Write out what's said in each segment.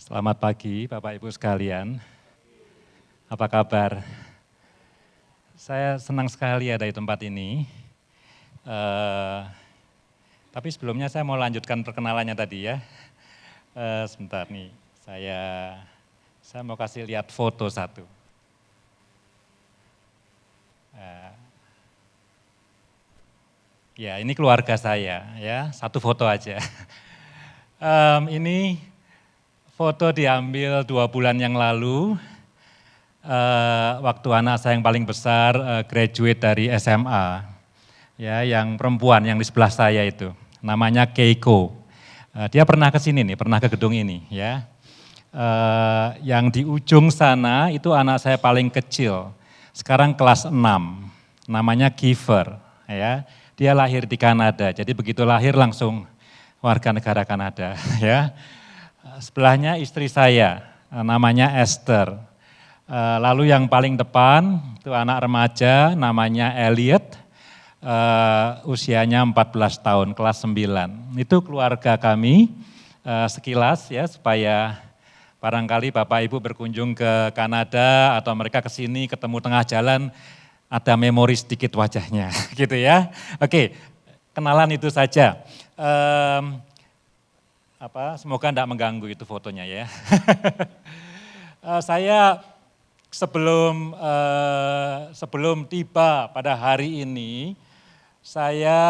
Selamat pagi Bapak Ibu sekalian, apa kabar? Saya senang sekali ada di tempat ini, tapi sebelumnya saya mau lanjutkan perkenalannya tadi ya. Sebentar nih, saya mau kasih lihat foto satu. Ya ini keluarga saya ya, satu foto aja. Ini foto diambil 2 bulan yang lalu, waktu anak saya yang paling besar graduate dari SMA, ya, yang perempuan yang di sebelah saya itu, namanya Keiko. Dia pernah ke sini nih, pernah ke gedung ini, ya. Yang di ujung sana itu anak saya paling kecil, sekarang kelas 6, namanya Kiefer, ya. Dia lahir di Kanada, jadi begitu lahir langsung warga negara Kanada, ya. Sebelahnya istri saya, namanya Esther. Lalu yang paling depan itu anak remaja namanya Elliot, usianya 14 tahun, kelas 9. Itu keluarga kami, sekilas ya, supaya barangkali Bapak Ibu berkunjung ke Kanada atau mereka ke sini ketemu tengah jalan, ada memori sedikit wajahnya gitu ya. Oke, kenalan itu saja. Semoga tidak mengganggu itu fotonya ya. Saya sebelum tiba pada hari ini, saya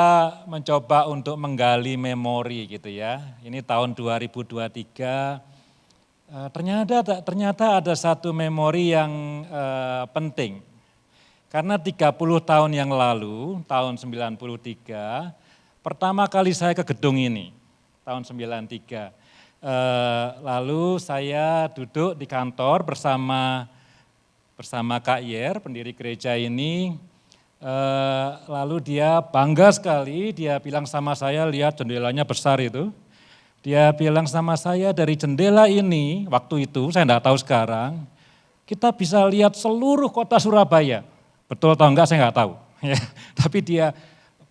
mencoba untuk menggali memori gitu ya. Ini tahun 2023, ternyata ada satu memori yang penting. Karena 30 tahun yang lalu, tahun 93, pertama kali saya ke gedung ini. Tahun 93. Lalu saya duduk di kantor bersama Kak Yer, pendiri gereja ini. Lalu dia bangga sekali, dia bilang sama saya, lihat jendelanya besar itu. Dia bilang sama saya, dari jendela ini, waktu itu, saya enggak tahu sekarang, kita bisa lihat seluruh kota Surabaya. Betul atau enggak saya enggak tahu. Tapi dia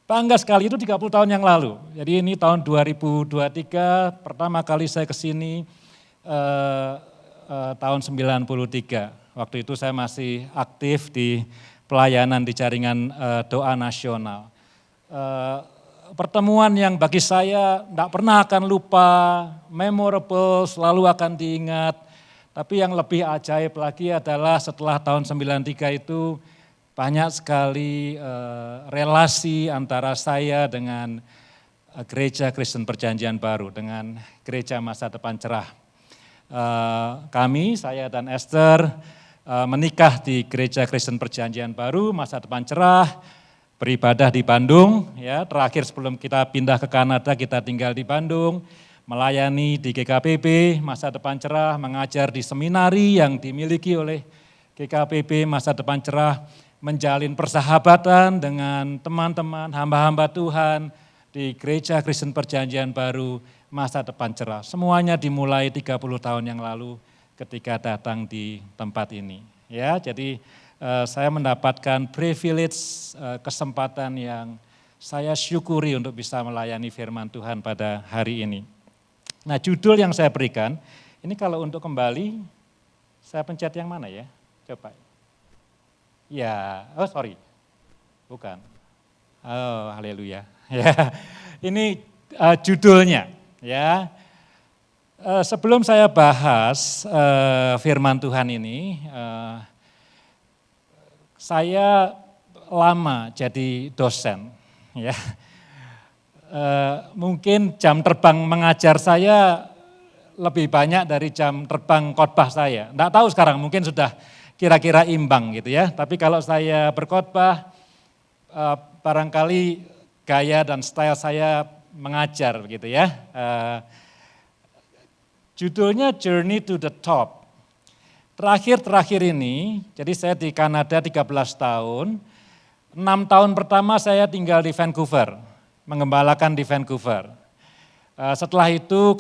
bangga sekali, itu 30 tahun yang lalu. Jadi ini tahun 2023, pertama kali saya ke sini tahun 93. Waktu itu saya masih aktif di pelayanan di jaringan doa nasional. Pertemuan yang bagi saya tidak pernah akan lupa, memorable, selalu akan diingat. Tapi yang lebih ajaib lagi adalah setelah tahun 93 itu, banyak sekali relasi antara saya dengan Gereja Kristen Perjanjian Baru, dengan Gereja Masa Depan Cerah. Kami, saya dan Esther, menikah di Gereja Kristen Perjanjian Baru, Masa Depan Cerah, beribadah di Bandung. Ya, terakhir sebelum kita pindah ke Kanada, kita tinggal di Bandung, melayani di GKPB, Masa Depan Cerah, mengajar di seminari yang dimiliki oleh GKPB, Masa Depan Cerah, menjalin persahabatan dengan teman-teman, hamba-hamba Tuhan di Gereja Kristen Perjanjian Baru, Masa Depan Cerah. Semuanya dimulai 30 tahun yang lalu ketika datang di tempat ini. Ya, jadi saya mendapatkan privilege, kesempatan yang saya syukuri untuk bisa melayani firman Tuhan pada hari ini. Nah, judul yang saya berikan, ini kalau untuk kembali, saya pencet yang mana ya? Coba. Ya, bukan. Oh, haleluya. Ya, ini judulnya. Ya, sebelum saya bahas firman Tuhan ini, saya lama jadi dosen. Ya, mungkin jam terbang mengajar saya lebih banyak dari jam terbang khotbah saya. Enggak tahu sekarang, mungkin sudah kira-kira imbang gitu ya. Tapi kalau saya berkhotbah, barangkali gaya dan style saya mengajar gitu ya. Judulnya Journey to the Top. Terakhir ini, jadi saya di Kanada 13 tahun, 6 tahun pertama saya tinggal di Vancouver, mengembalakan di Vancouver. Setelah itu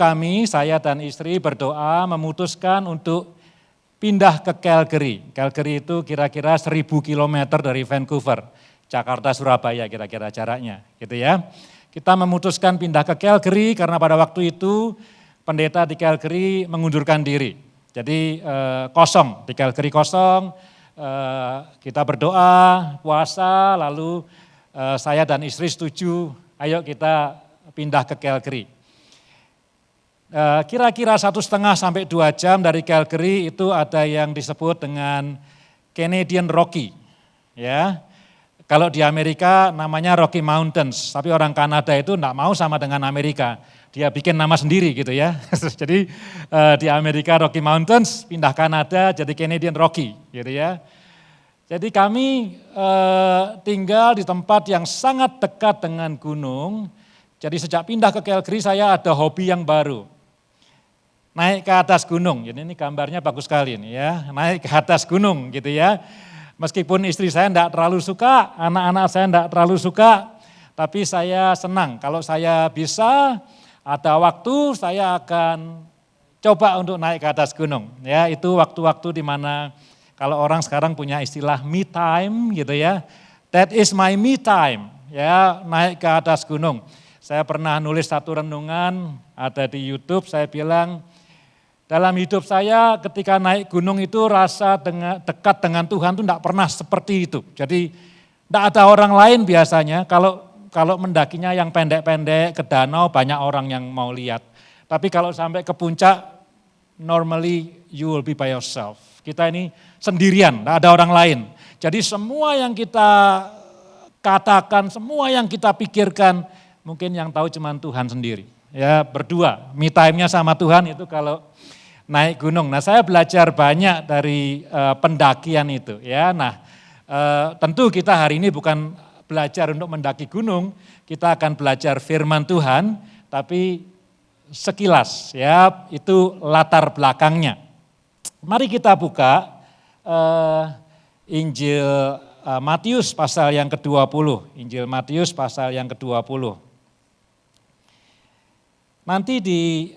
saya dan istri berdoa memutuskan untuk pindah ke Calgary. Calgary itu kira-kira 1000 kilometer dari Vancouver, Jakarta Surabaya kira-kira jaraknya gitu ya. Kita memutuskan pindah ke Calgary karena pada waktu itu pendeta di Calgary mengundurkan diri. Jadi kosong, di Calgary kosong, kita berdoa, puasa, lalu saya dan istri setuju, ayo kita pindah ke Calgary. Kira-kira 1,5 sampai 2 jam dari Calgary itu ada yang disebut dengan Canadian Rocky. Ya, kalau di Amerika namanya Rocky Mountains, tapi orang Kanada itu enggak mau sama dengan Amerika. Dia bikin nama sendiri gitu ya. Jadi di Amerika Rocky Mountains, pindah Kanada jadi Canadian Rocky gitu ya. Jadi kami tinggal di tempat yang sangat dekat dengan gunung. Jadi sejak pindah ke Calgary saya ada hobi yang baru. Naik ke atas gunung, jadi ini gambarnya bagus sekali nih ya, naik ke atas gunung gitu ya. Meskipun istri saya enggak terlalu suka, anak-anak saya enggak terlalu suka, tapi saya senang kalau saya bisa, ada waktu saya akan coba untuk naik ke atas gunung. Ya, itu waktu-waktu di mana kalau orang sekarang punya istilah me time gitu ya, that is my me time, ya naik ke atas gunung. Saya pernah nulis satu renungan, ada di YouTube, saya bilang, dalam hidup saya ketika naik gunung itu rasa dekat dengan Tuhan itu enggak pernah seperti itu. Jadi enggak ada orang lain biasanya, kalau mendakinya yang pendek-pendek ke danau banyak orang yang mau lihat. Tapi kalau sampai ke puncak, normally you will be by yourself. Kita ini sendirian, enggak ada orang lain. Jadi semua yang kita katakan, semua yang kita pikirkan, mungkin yang tahu cuma Tuhan sendiri. Ya berdua, me time-nya sama Tuhan itu kalau naik gunung. Nah saya belajar banyak dari pendakian itu ya. Nah tentu kita hari ini bukan belajar untuk mendaki gunung, kita akan belajar firman Tuhan, tapi sekilas ya itu latar belakangnya. Mari kita buka Injil Matius pasal yang ke-20, Injil Matius pasal yang ke-20. Nanti di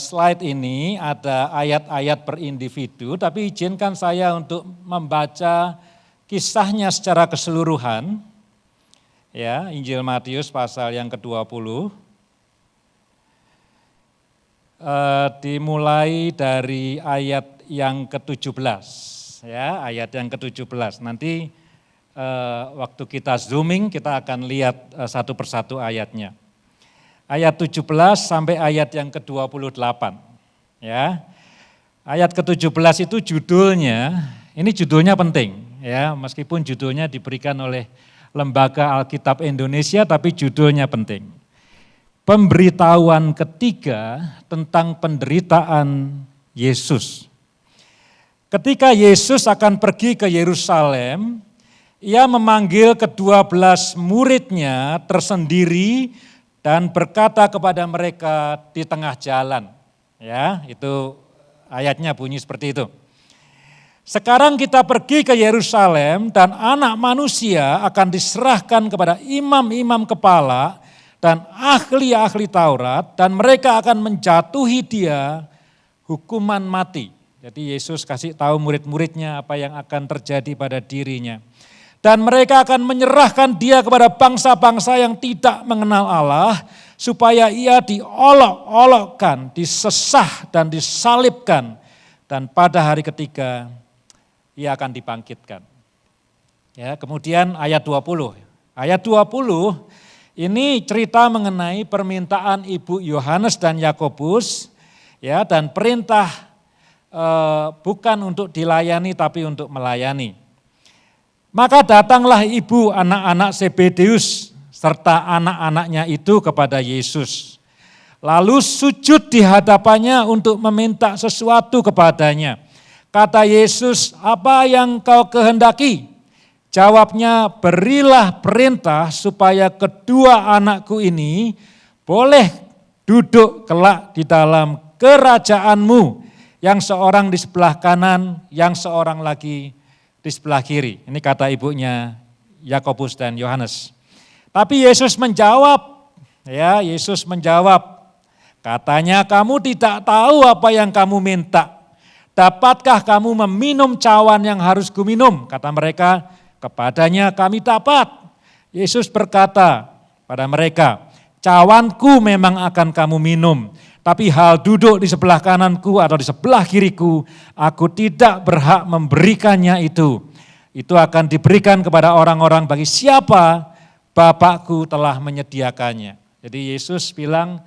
slide ini ada ayat-ayat per individu, tapi izinkan saya untuk membaca kisahnya secara keseluruhan. Ya, Injil Matius pasal yang ke-20. Dimulai dari ayat yang ke-17. Ya, ayat yang ke-17. Nanti waktu kita zooming kita akan lihat satu persatu ayatnya. Ayat 17 sampai ayat yang ke-28. Ya. Ayat ke-17 itu judulnya, ini judulnya penting ya, meskipun judulnya diberikan oleh Lembaga Alkitab Indonesia tapi judulnya penting. Pemberitahuan ketiga tentang penderitaan Yesus. Ketika Yesus akan pergi ke Yerusalem, ia memanggil ke-12 muridnya tersendiri dan berkata kepada mereka di tengah jalan. Ya, itu ayatnya bunyi seperti itu. Sekarang kita pergi ke Yerusalem dan anak manusia akan diserahkan kepada imam-imam kepala dan ahli-ahli Taurat dan mereka akan menjatuhi dia hukuman mati. Jadi Yesus kasih tahu murid-muridnya apa yang akan terjadi pada dirinya. Dan mereka akan menyerahkan dia kepada bangsa-bangsa yang tidak mengenal Allah, supaya ia diolok-olokkan, disesah dan disalibkan. Dan pada hari ketiga ia akan dibangkitkan. Ya, kemudian ayat 20. Ayat 20 ini cerita mengenai permintaan Ibu Yohanes dan Yakobus, ya, dan perintah bukan untuk dilayani tapi untuk melayani. Maka datanglah ibu anak-anak Zebedeus serta anak-anaknya itu kepada Yesus. Lalu sujud di hadapannya untuk meminta sesuatu kepadanya. Kata Yesus, apa yang kau kehendaki? Jawabnya, berilah perintah supaya kedua anakku ini boleh duduk kelak di dalam kerajaanmu. Yang seorang di sebelah kanan, yang seorang lagi di sebelah kiri. Ini kata ibunya Yakobus dan Yohanes. Tapi Yesus menjawab, ya Yesus menjawab, katanya kamu tidak tahu apa yang kamu minta. Dapatkah kamu meminum cawan yang harus kuminum? Kata mereka, kepadanya kami dapat. Yesus berkata pada mereka, cawanku memang akan kamu minum, Tapi hal duduk di sebelah kananku atau di sebelah kiriku, aku tidak berhak memberikannya itu. Itu akan diberikan kepada orang-orang bagi siapa Bapakku telah menyediakannya. Jadi Yesus bilang,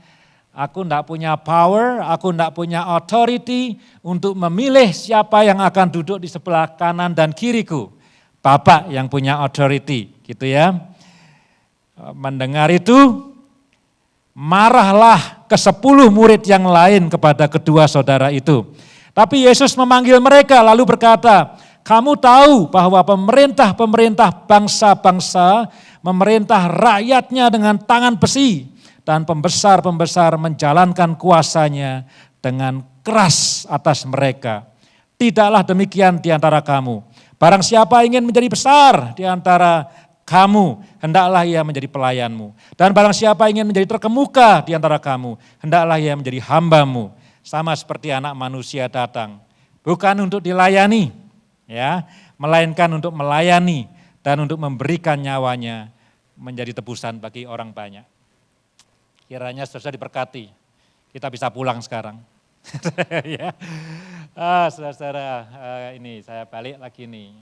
aku tidak punya power, aku tidak punya authority untuk memilih siapa yang akan duduk di sebelah kanan dan kiriku. Bapak yang punya authority, gitu ya. Mendengar itu, marahlah ke-10 murid yang lain kepada kedua saudara itu. Tapi Yesus memanggil mereka lalu berkata, kamu tahu bahwa pemerintah-pemerintah bangsa-bangsa memerintah rakyatnya dengan tangan besi dan pembesar-pembesar menjalankan kuasanya dengan keras atas mereka. Tidaklah demikian di antara kamu. Barang siapa ingin menjadi besar di antara kamu, hendaklah ia menjadi pelayanmu. Dan barang siapa ingin menjadi terkemuka di antara kamu, hendaklah ia menjadi hambamu. Sama seperti Anak Manusia datang, bukan untuk dilayani, ya, melainkan untuk melayani dan untuk memberikan nyawanya menjadi tebusan bagi orang banyak. Kiranya saudara diberkati, kita bisa pulang sekarang. Ya. Saudara-saudara, ini saya balik lagi nih.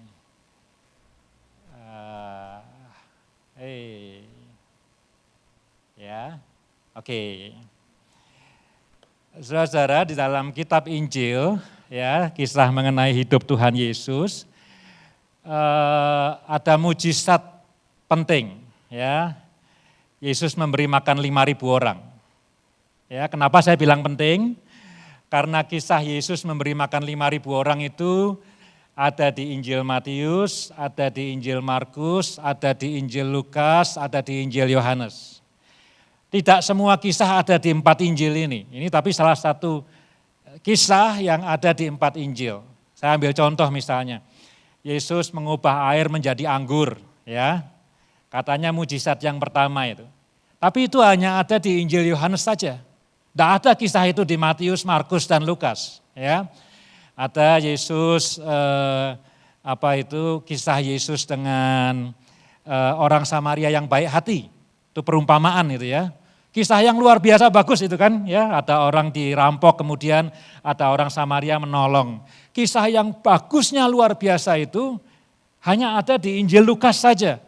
Ya, oke. Saudara-saudara, di dalam kitab Injil, ya, kisah mengenai hidup Tuhan Yesus, ada mujizat penting, ya. Yesus memberi makan 5.000 orang. Ya, kenapa saya bilang penting? Karena kisah Yesus memberi makan 5.000 orang itu ada di Injil Matius, ada di Injil Markus, ada di Injil Lukas, ada di Injil Yohanes. Tidak semua kisah ada di 4 Injil ini. Ini tapi salah satu kisah yang ada di 4 Injil. Saya ambil contoh misalnya, Yesus mengubah air menjadi anggur, ya. Katanya mujizat yang pertama itu. Tapi itu hanya ada di Injil Yohanes saja. Tidak ada kisah itu di Matius, Markus, dan Lukas, ya. Ada Yesus, kisah Yesus dengan orang Samaria yang baik hati, itu perumpamaan itu ya. Kisah yang luar biasa bagus itu kan, ya. Ada orang dirampok kemudian ada orang Samaria menolong. Kisah yang bagusnya luar biasa itu hanya ada di Injil Lukas saja.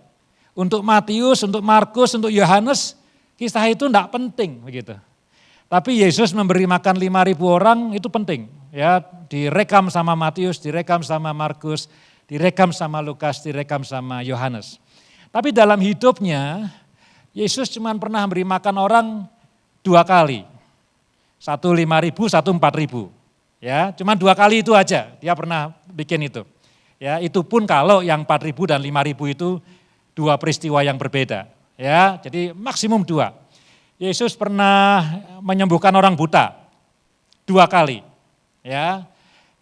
Untuk Matius, untuk Markus, untuk Yohanes, kisah itu tidak penting begitu. Tapi Yesus memberi makan 5.000 orang itu penting. Ya, direkam sama Matius, direkam sama Markus, direkam sama Lukas, direkam sama Yohanes. Tapi dalam hidupnya, Yesus cuma pernah beri makan orang 2 kali. Satu 5.000, satu 4.000. Ya, cuma 2 kali itu aja dia pernah bikin itu. Ya, itu pun kalau yang 4.000 dan 5.000 itu 2 peristiwa yang berbeda. Ya, jadi maksimum 2. Yesus pernah menyembuhkan orang buta 2 kali. Ya,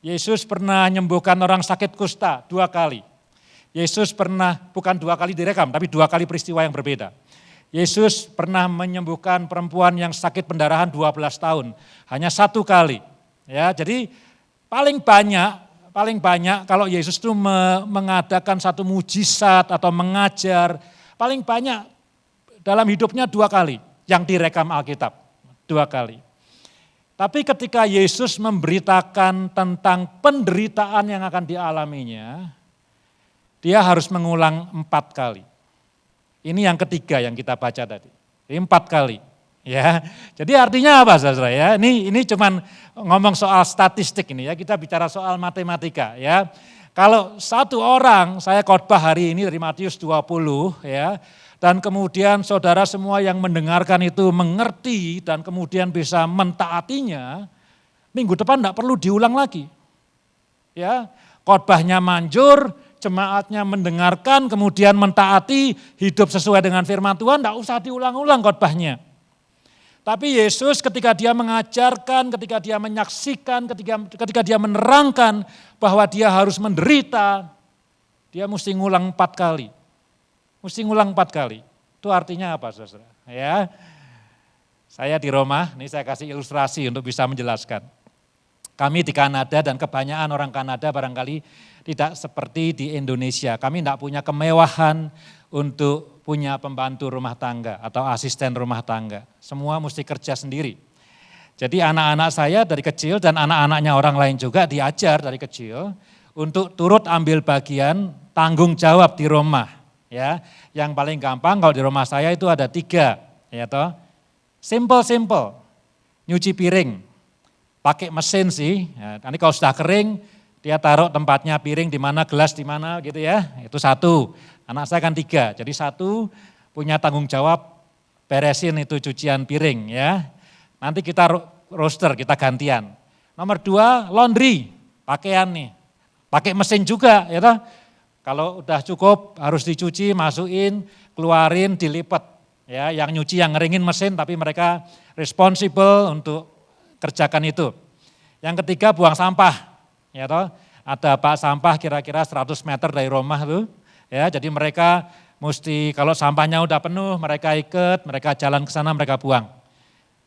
Yesus pernah menyembuhkan orang sakit kusta 2 kali. Yesus pernah, bukan 2 kali direkam, tapi 2 kali peristiwa yang berbeda. Yesus pernah menyembuhkan perempuan yang sakit pendarahan 12 tahun, hanya 1 kali. Ya, jadi paling banyak kalau Yesus itu mengadakan satu mujizat atau mengajar, paling banyak dalam hidupnya 2 kali yang direkam Alkitab, 2 kali. Tapi ketika Yesus memberitakan tentang penderitaan yang akan dialaminya, dia harus mengulang 4 kali. Ini yang ketiga yang kita baca tadi, 4 kali. Ya, jadi artinya apa saudara ya? Ini cuman ngomong soal statistik ini ya, kita bicara soal matematika ya. Kalau 1 orang, saya khotbah hari ini dari Matius 20 ya, dan kemudian saudara semua yang mendengarkan itu mengerti dan kemudian bisa mentaatinya, minggu depan enggak perlu diulang lagi. Ya, khotbahnya manjur, jemaatnya mendengarkan, kemudian mentaati, hidup sesuai dengan firman Tuhan, enggak usah diulang-ulang khotbahnya. Tapi Yesus ketika dia mengajarkan, ketika dia menyaksikan, ketika dia menerangkan bahwa dia harus menderita, dia mesti ngulang 4 kali. Mesti ngulang 4 kali. Itu artinya apa saudara? Ya, saya di Roma, ini saya kasih ilustrasi untuk bisa menjelaskan. Kami di Kanada dan kebanyakan orang Kanada barangkali tidak seperti di Indonesia. Kami tidak punya kemewahan untuk punya pembantu rumah tangga atau asisten rumah tangga. Semua mesti kerja sendiri. Jadi anak-anak saya dari kecil dan anak-anaknya orang lain juga diajar dari kecil untuk turut ambil bagian tanggung jawab di rumah. Ya, yang paling gampang kalau di rumah saya itu ada 3, ya toh. Simple, nyuci piring, pakai mesin sih. Ya, nanti kalau sudah kering, dia taruh tempatnya piring di mana, gelas di mana gitu ya. Itu 1. Anak saya kan 3, jadi 1 punya tanggung jawab beresin itu cucian piring ya. Nanti kita roster, kita gantian. Nomor 2, laundry, pakaian nih. Pakai mesin juga ya toh. Kalau udah cukup harus dicuci, masukin, keluarin, dilipat. Ya, yang nyuci, yang ngeringin mesin tapi mereka responsible untuk kerjakan itu. Yang ketiga, buang sampah. Ya toh. Ada bak sampah kira-kira 100 meter dari rumah tuh. Ya, jadi mereka mesti kalau sampahnya udah penuh, mereka ikut, mereka jalan ke sana, mereka buang.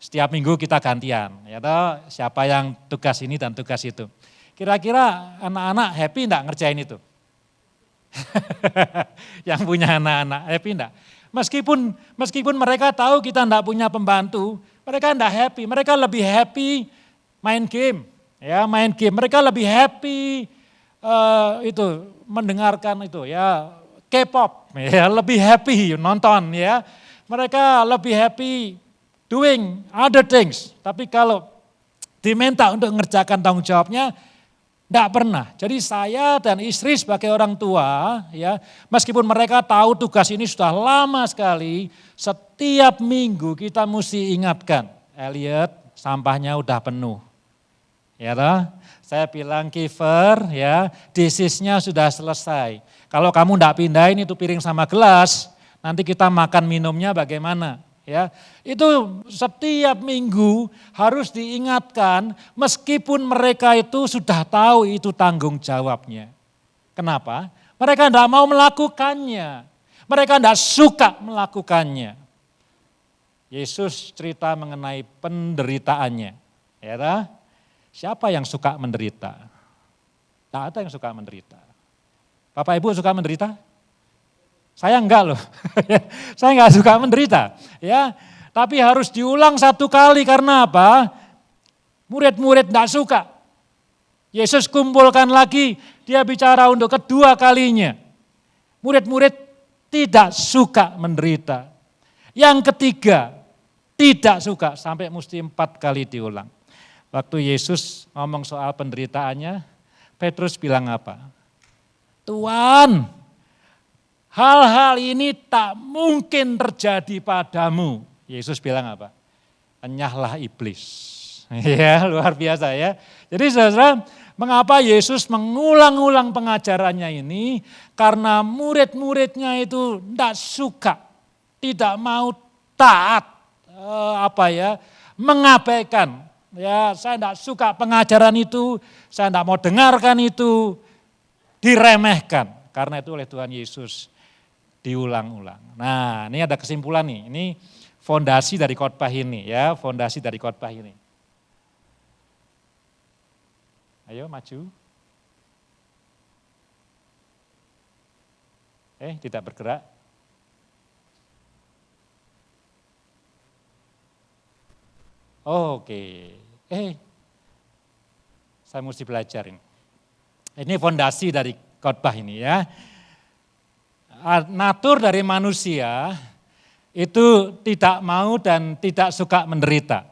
Setiap minggu kita gantian, ya toh, siapa yang tugas ini dan tugas itu. Kira-kira anak-anak happy enggak ngerjain itu? Yang punya anak-anak happy enggak? Meskipun mereka tahu kita enggak punya pembantu, mereka enggak happy. Mereka lebih happy main game, ya main game. Mereka lebih happy itu mendengarkan itu ya K-pop, ya lebih happy nonton ya. Mereka lebih happy doing other things, tapi kalau diminta untuk mengerjakan tanggung jawabnya, tidak pernah. Jadi saya dan istri sebagai orang tua, ya meskipun mereka tahu tugas ini sudah lama sekali, setiap minggu kita mesti ingatkan, Elliot sampahnya udah penuh. Ya toh? Saya bilang Kiefer, ya disisnya sudah selesai. Kalau kamu tidak pindahin itu piring sama gelas, nanti kita makan minumnya bagaimana? Ya, itu setiap minggu harus diingatkan meskipun mereka itu sudah tahu itu tanggung jawabnya. Kenapa? Mereka tidak mau melakukannya. Mereka tidak suka melakukannya. Yesus cerita mengenai penderitaannya. Ya, tak? Siapa yang suka menderita? Tak ada yang suka menderita. Bapak Ibu suka menderita? Saya enggak loh, saya enggak suka menderita. Ya, tapi harus diulang 1 kali karena apa? Murid-murid enggak suka. Yesus kumpulkan lagi, dia bicara untuk kedua kalinya. Murid-murid tidak suka menderita. Yang ketiga, tidak suka sampai mesti 4 kali diulang. Waktu Yesus ngomong soal penderitaannya, Petrus bilang apa? Tuhan, hal-hal ini tak mungkin terjadi padamu. Yesus bilang apa? Enyahlah iblis. Ya, luar biasa ya. Jadi saudara, mengapa Yesus mengulang-ulang pengajarannya ini? Karena murid-muridnya itu tidak suka, tidak mau taat, mengabaikan. Ya, saya tidak suka pengajaran itu, saya tidak mau dengarkan itu, diremehkan. Karena itu oleh Tuhan Yesus diulang-ulang. Nah, ini ada kesimpulan nih. Ini fondasi dari khotbah ini ya, fondasi dari khotbah ini. Ayo maju. Tidak bergerak. Oke. Saya mesti belajar ini. Ini fondasi dari khotbah ini ya. Natur dari manusia itu tidak mau dan tidak suka menderita.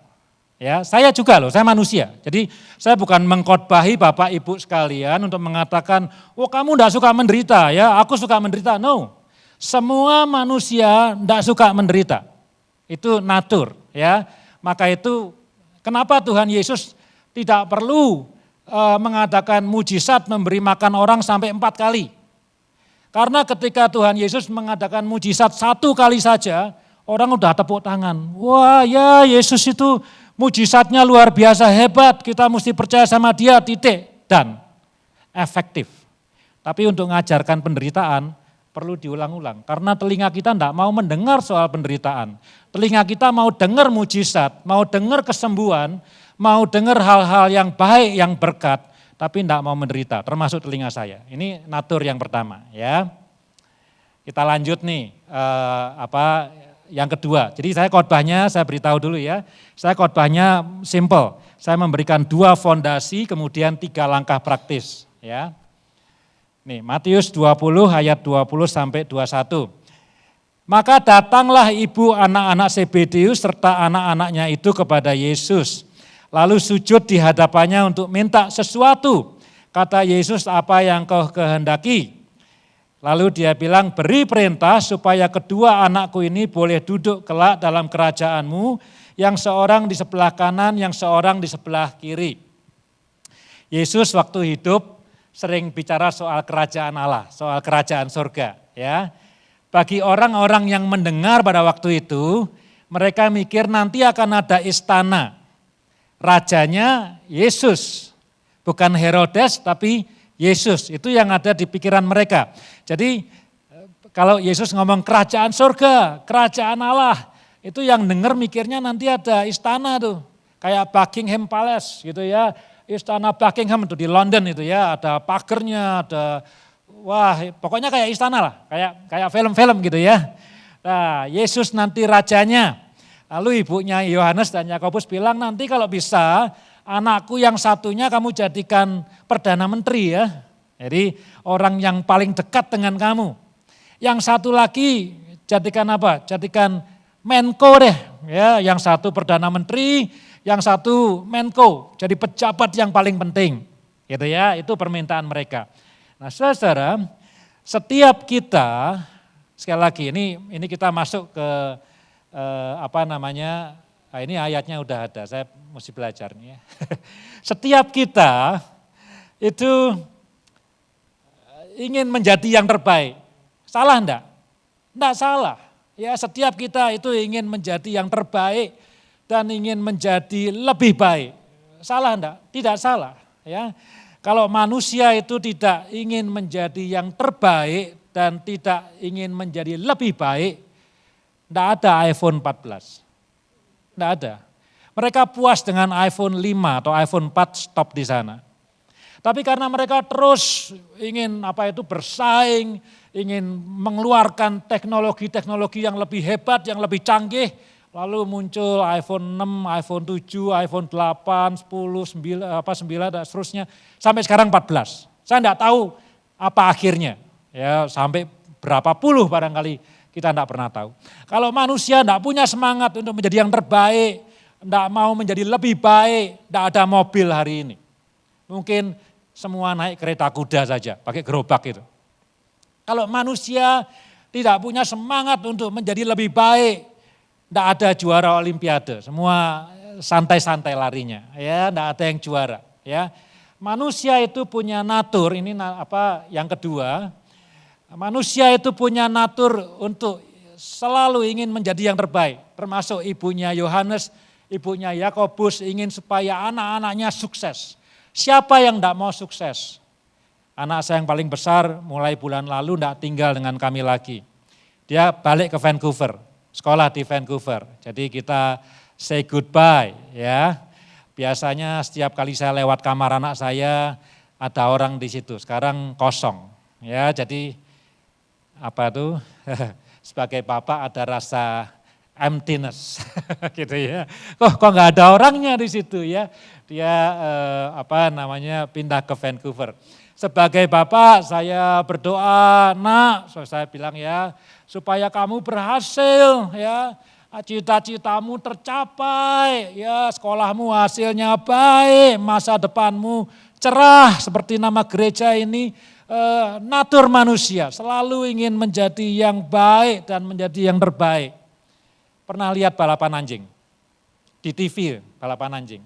Ya, saya juga loh, saya manusia. Jadi saya bukan mengkhotbahi Bapak Ibu sekalian untuk mengatakan, "Oh, kamu enggak suka menderita ya, aku suka menderita." No. Semua manusia enggak suka menderita. Itu natur ya. Maka itu kenapa Tuhan Yesus tidak perlu mengadakan mujizat memberi makan orang sampai 4 kali. Karena ketika Tuhan Yesus mengadakan mujizat 1 kali saja, orang udah tepuk tangan. Wah ya Yesus itu mujizatnya luar biasa hebat, kita mesti percaya sama dia, titik. Dan efektif. Tapi untuk mengajarkan penderitaan perlu diulang-ulang. Karena telinga kita tidak mau mendengar soal penderitaan. Telinga kita mau dengar mujizat, mau dengar kesembuhan, mau dengar hal-hal yang baik, yang berkat, tapi tidak mau menderita, termasuk telinga saya. Ini natur yang pertama ya. Kita lanjut nih, yang kedua. Jadi saya khotbahnya, saya beritahu dulu ya. Saya khotbahnya simple. Saya memberikan 2 fondasi, kemudian 3 langkah praktis. Ya. Nih, Matius 20 ayat 20 sampai 21. Maka datanglah ibu anak-anak Zebedeus serta anak-anaknya itu kepada Yesus. Lalu sujud di hadapannya untuk minta sesuatu. Kata Yesus, apa yang kau kehendaki? Lalu dia bilang, beri perintah supaya kedua anakku ini boleh duduk kelak dalam kerajaanmu, yang seorang di sebelah kanan, yang seorang di sebelah kiri. Yesus waktu hidup sering bicara soal kerajaan Allah, soal kerajaan surga. Ya. Bagi orang-orang yang mendengar pada waktu itu, mereka mikir nanti akan ada istana. Rajanya Yesus, bukan Herodes tapi Yesus, itu yang ada di pikiran mereka. Jadi kalau Yesus ngomong kerajaan surga, kerajaan Allah, itu yang dengar mikirnya nanti ada istana tuh. Kayak Buckingham Palace gitu ya, istana Buckingham itu di London itu ya, ada pagernya, ada wah pokoknya kayak istana lah, kayak film-film gitu ya. Nah Yesus nanti rajanya, lalu ibunya Yohanes dan Yakobus bilang nanti kalau bisa, anakku yang satunya kamu jadikan Perdana Menteri ya. Jadi orang yang paling dekat dengan kamu. Yang satu lagi jadikan apa? Jadikan Menko deh. Ya, yang satu Perdana Menteri, yang satu Menko. Jadi pejabat yang paling penting. Gitu ya, itu permintaan mereka. Nah saudara, setiap kita, sekali lagi ini kita masuk ke ini ayatnya udah ada, saya mesti belajar nih ya. Setiap kita itu ingin menjadi yang terbaik. Salah enggak? Enggak salah. Ya, setiap kita itu ingin menjadi yang terbaik dan ingin menjadi lebih baik. Salah enggak? Tidak salah, ya. Kalau manusia itu tidak ingin menjadi yang terbaik dan tidak ingin menjadi lebih baik, enggak ada iPhone 14. Enggak ada. Mereka puas dengan iPhone 5 atau iPhone 4 stop di sana. Tapi karena mereka terus ingin bersaing, ingin mengeluarkan teknologi-teknologi yang lebih hebat, yang lebih canggih, lalu muncul iPhone 6, iPhone 7, iPhone 8, 10, 9 dan seterusnya, sampai sekarang 14. Saya enggak tahu apa akhirnya, ya sampai berapa puluh barangkali kita enggak pernah tahu. Kalau manusia enggak punya semangat untuk menjadi yang terbaik, enggak mau menjadi lebih baik, enggak ada mobil hari ini. Mungkin semua naik kereta kuda saja, pakai gerobak itu. Kalau manusia tidak punya semangat untuk menjadi lebih baik, enggak ada juara olimpiade, semua santai-santai larinya, ya, enggak ada yang juara, ya. Manusia itu punya natur, ini yang kedua, manusia itu punya natur untuk selalu ingin menjadi yang terbaik, termasuk ibunya Yohanes, ibunya Yakobus ingin supaya anak-anaknya sukses. Siapa yang tidak mau sukses? Anak saya yang paling besar mulai bulan lalu tidak tinggal dengan kami lagi. Dia balik ke Vancouver, sekolah di Vancouver. Jadi kita say goodbye ya. Biasanya setiap kali saya lewat kamar anak saya ada orang di situ. Sekarang kosong. Ya, jadi sebagai bapak ada rasa emptiness gitu ya. Kok nggak ada orangnya di situ ya. Dia pindah ke Vancouver. Sebagai bapak saya berdoa, nak, saya bilang ya, supaya kamu berhasil ya, cita-citamu tercapai, ya sekolahmu hasilnya baik, masa depanmu cerah seperti nama gereja ini. Natur manusia selalu ingin menjadi yang baik dan menjadi yang terbaik. Pernah lihat balapan anjing? Di TV balapan anjing.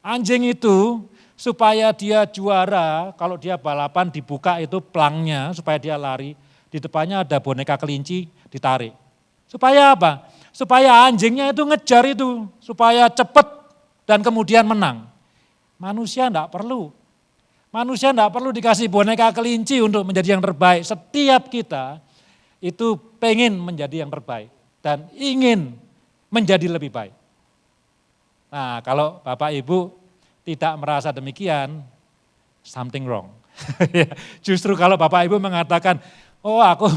Anjing itu supaya dia juara, kalau dia balapan dibuka itu pelangnya supaya dia lari. Di depannya ada boneka kelinci ditarik. Supaya apa? Supaya anjingnya itu ngejar itu, supaya cepat dan kemudian menang. Manusia enggak perlu. Manusia enggak perlu dikasih boneka kelinci untuk menjadi yang terbaik. Setiap kita itu pengen menjadi yang terbaik dan ingin menjadi lebih baik. Nah, kalau Bapak Ibu tidak merasa demikian, something wrong. Justru kalau Bapak Ibu mengatakan, Oh aku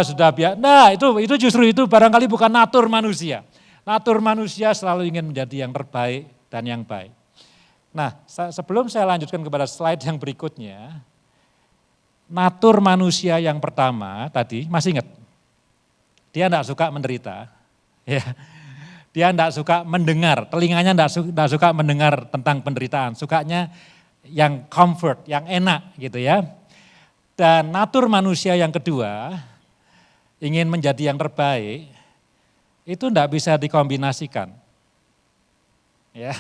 sudah biasa. Nah itu justru itu barangkali bukan natur manusia. Natur manusia selalu ingin menjadi yang terbaik dan yang baik. Nah sebelum saya lanjutkan kepada slide yang berikutnya, natur manusia yang pertama tadi, masih ingat? Dia tidak suka menderita. Ya. Dia tidak suka mendengar, telinganya tidak suka mendengar tentang penderitaan. Sukanya yang comfort, yang enak gitu ya. Dan natur manusia yang kedua, ingin menjadi yang terbaik, itu tidak bisa dikombinasikan. Ya.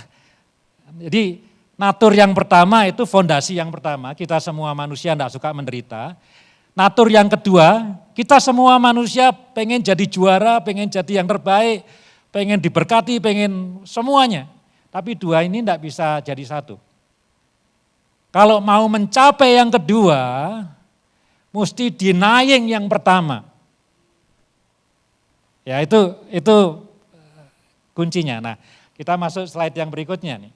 Jadi natur yang pertama itu fondasi yang pertama, kita semua manusia tidak suka menderita. Natur yang kedua, kita semua manusia pengen jadi juara, pengen jadi yang terbaik, pengen diberkati, pengen semuanya. Tapi dua ini tidak bisa jadi satu. Kalau mau mencapai yang kedua, mesti denying yang pertama. Ya itu kuncinya. Nah kita masuk slide yang berikutnya nih.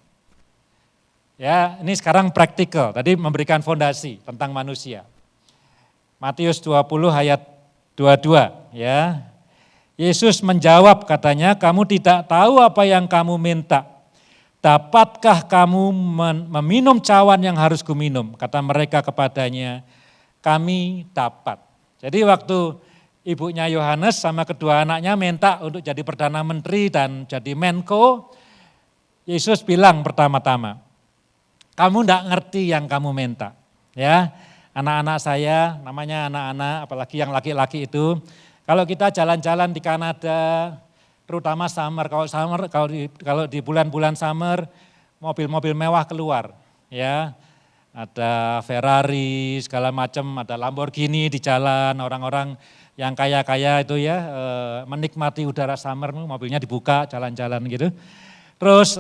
Ya ini sekarang praktikal, tadi memberikan fondasi tentang manusia. Matius 20 ayat 22 ya. Yesus menjawab katanya, kamu tidak tahu apa yang kamu minta. Dapatkah kamu meminum cawan yang harus kuminum? Kata mereka kepadanya, kami dapat. Jadi waktu ibunya Yohanes sama kedua anaknya minta untuk jadi Perdana Menteri dan jadi Menko, Yesus bilang pertama-tama, kamu tidak ngerti yang kamu minta. Ya, anak-anak saya, namanya anak-anak, apalagi yang laki-laki itu, kalau kita jalan-jalan di Kanada, terutama summer, kalau di bulan-bulan summer, mobil-mobil mewah keluar, ya, ada Ferrari segala macam, ada Lamborghini di jalan, orang-orang yang kaya-kaya itu ya menikmati udara summer, mobilnya dibuka jalan-jalan gitu. Terus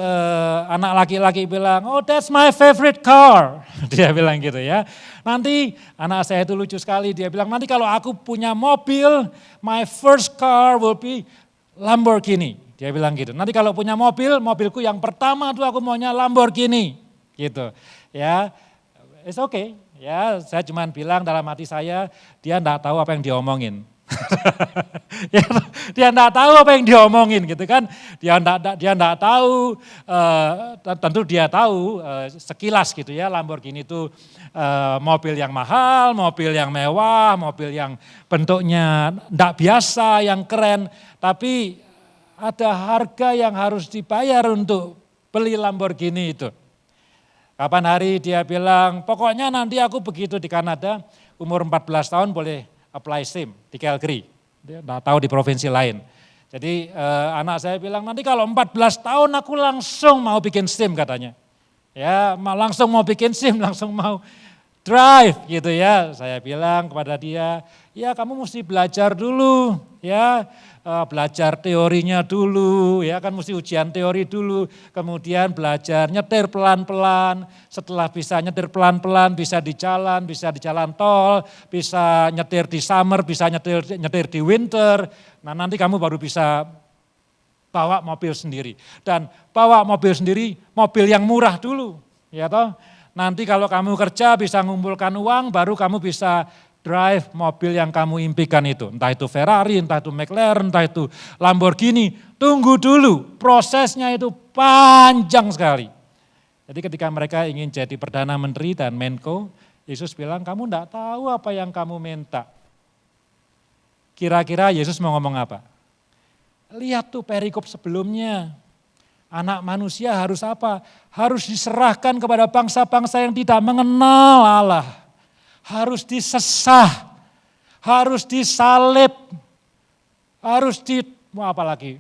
anak laki-laki bilang, oh that's my favorite car, dia bilang gitu ya. Nanti anak saya itu lucu sekali, dia bilang nanti kalau aku punya mobil, my first car will be Lamborghini, dia bilang gitu. Nanti kalau punya mobil, mobilku yang pertama tuh aku maunya Lamborghini, gitu. Ya, it's okay. Ya, saya cuma bilang dalam hati saya, dia enggak tahu apa yang diomongin. Dia enggak tahu apa yang diomongin gitu kan. Dia enggak tahu, tentu dia tahu sekilas gitu ya, Lamborghini itu mobil yang mahal, mobil yang mewah, mobil yang bentuknya enggak biasa, yang keren. Tapi ada harga yang harus dibayar untuk beli Lamborghini itu. Kapan hari dia bilang, pokoknya nanti aku begitu di Kanada, umur 14 tahun boleh apply SIM di Calgary. Dia enggak tahu di provinsi lain. Jadi anak saya bilang, nanti kalau 14 tahun aku langsung mau bikin SIM katanya. Ya, langsung mau bikin SIM, langsung mau drive gitu ya. Saya bilang kepada dia, ya kamu mesti belajar dulu ya. Belajar teorinya dulu, ya kan mesti ujian teori dulu, kemudian belajar nyetir pelan-pelan, setelah bisa nyetir pelan-pelan, bisa di jalan tol, bisa nyetir di summer, bisa nyetir di winter, nah nanti kamu baru bisa bawa mobil sendiri. Dan bawa mobil sendiri, mobil yang murah dulu, ya toh. Nanti kalau kamu kerja bisa ngumpulkan uang, baru kamu bisa drive mobil yang kamu impikan itu. Entah itu Ferrari, entah itu McLaren, entah itu Lamborghini. Tunggu dulu, prosesnya itu panjang sekali. Jadi ketika mereka ingin jadi Perdana Menteri dan Menko, Yesus bilang, kamu enggak tahu apa yang kamu minta. Kira-kira Yesus mau ngomong apa? Lihat tuh perikop sebelumnya. Anak manusia harus apa? Harus diserahkan kepada bangsa-bangsa yang tidak mengenal Allah. Harus disesah, harus disalib, harus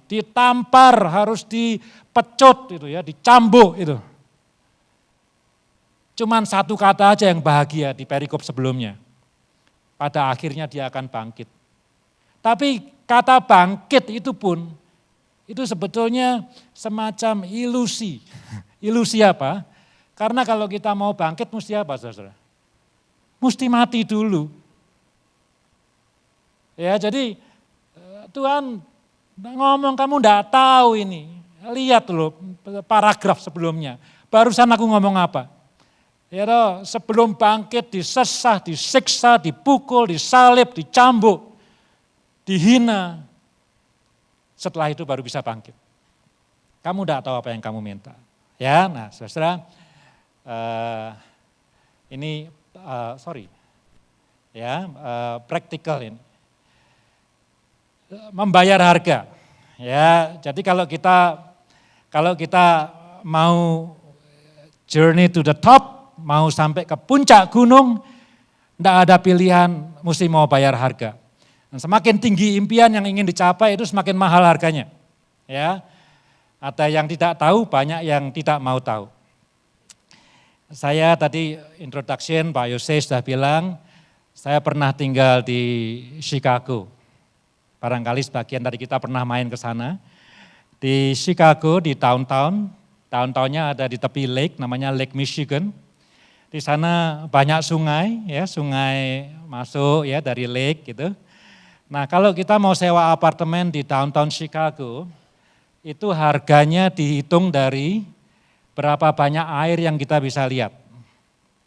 ditampar, harus dipecut itu ya, dicambuk itu. Cuman satu kata aja yang bahagia di perikop sebelumnya. Pada akhirnya dia akan bangkit. Tapi kata bangkit itu pun, itu sebetulnya semacam ilusi. Ilusi apa? Karena kalau kita mau bangkit mesti apa saudara? Mesti mati dulu. Ya jadi Tuhan ngomong kamu enggak tahu ini. Lihat loh paragraf sebelumnya. Barusan aku ngomong apa? Ya toh, sebelum bangkit disesah, disiksa, dipukul, disalib, dicambuk, dihina. Setelah itu baru bisa bangkit. Kamu tidak tahu apa yang kamu minta. Ya, nah saudara, ini praktikal ini. Membayar harga. Ya, jadi kalau kita mau journey to the top, mau sampai ke puncak gunung, tidak ada pilihan, mesti mau bayar harga. Dan semakin tinggi impian yang ingin dicapai itu semakin mahal harganya. Ya, ada yang tidak tahu, banyak yang tidak mau tahu. Saya tadi introduction, Pak Yose sudah bilang, saya pernah tinggal di Chicago. Barangkali sebagian dari kita pernah main ke sana. Di Chicago, di downtown-nya ada di tepi lake, namanya Lake Michigan. Di sana banyak sungai, ya sungai masuk ya dari lake gitu. Nah kalau kita mau sewa apartemen di downtown Chicago, itu harganya dihitung dari berapa banyak air yang kita bisa lihat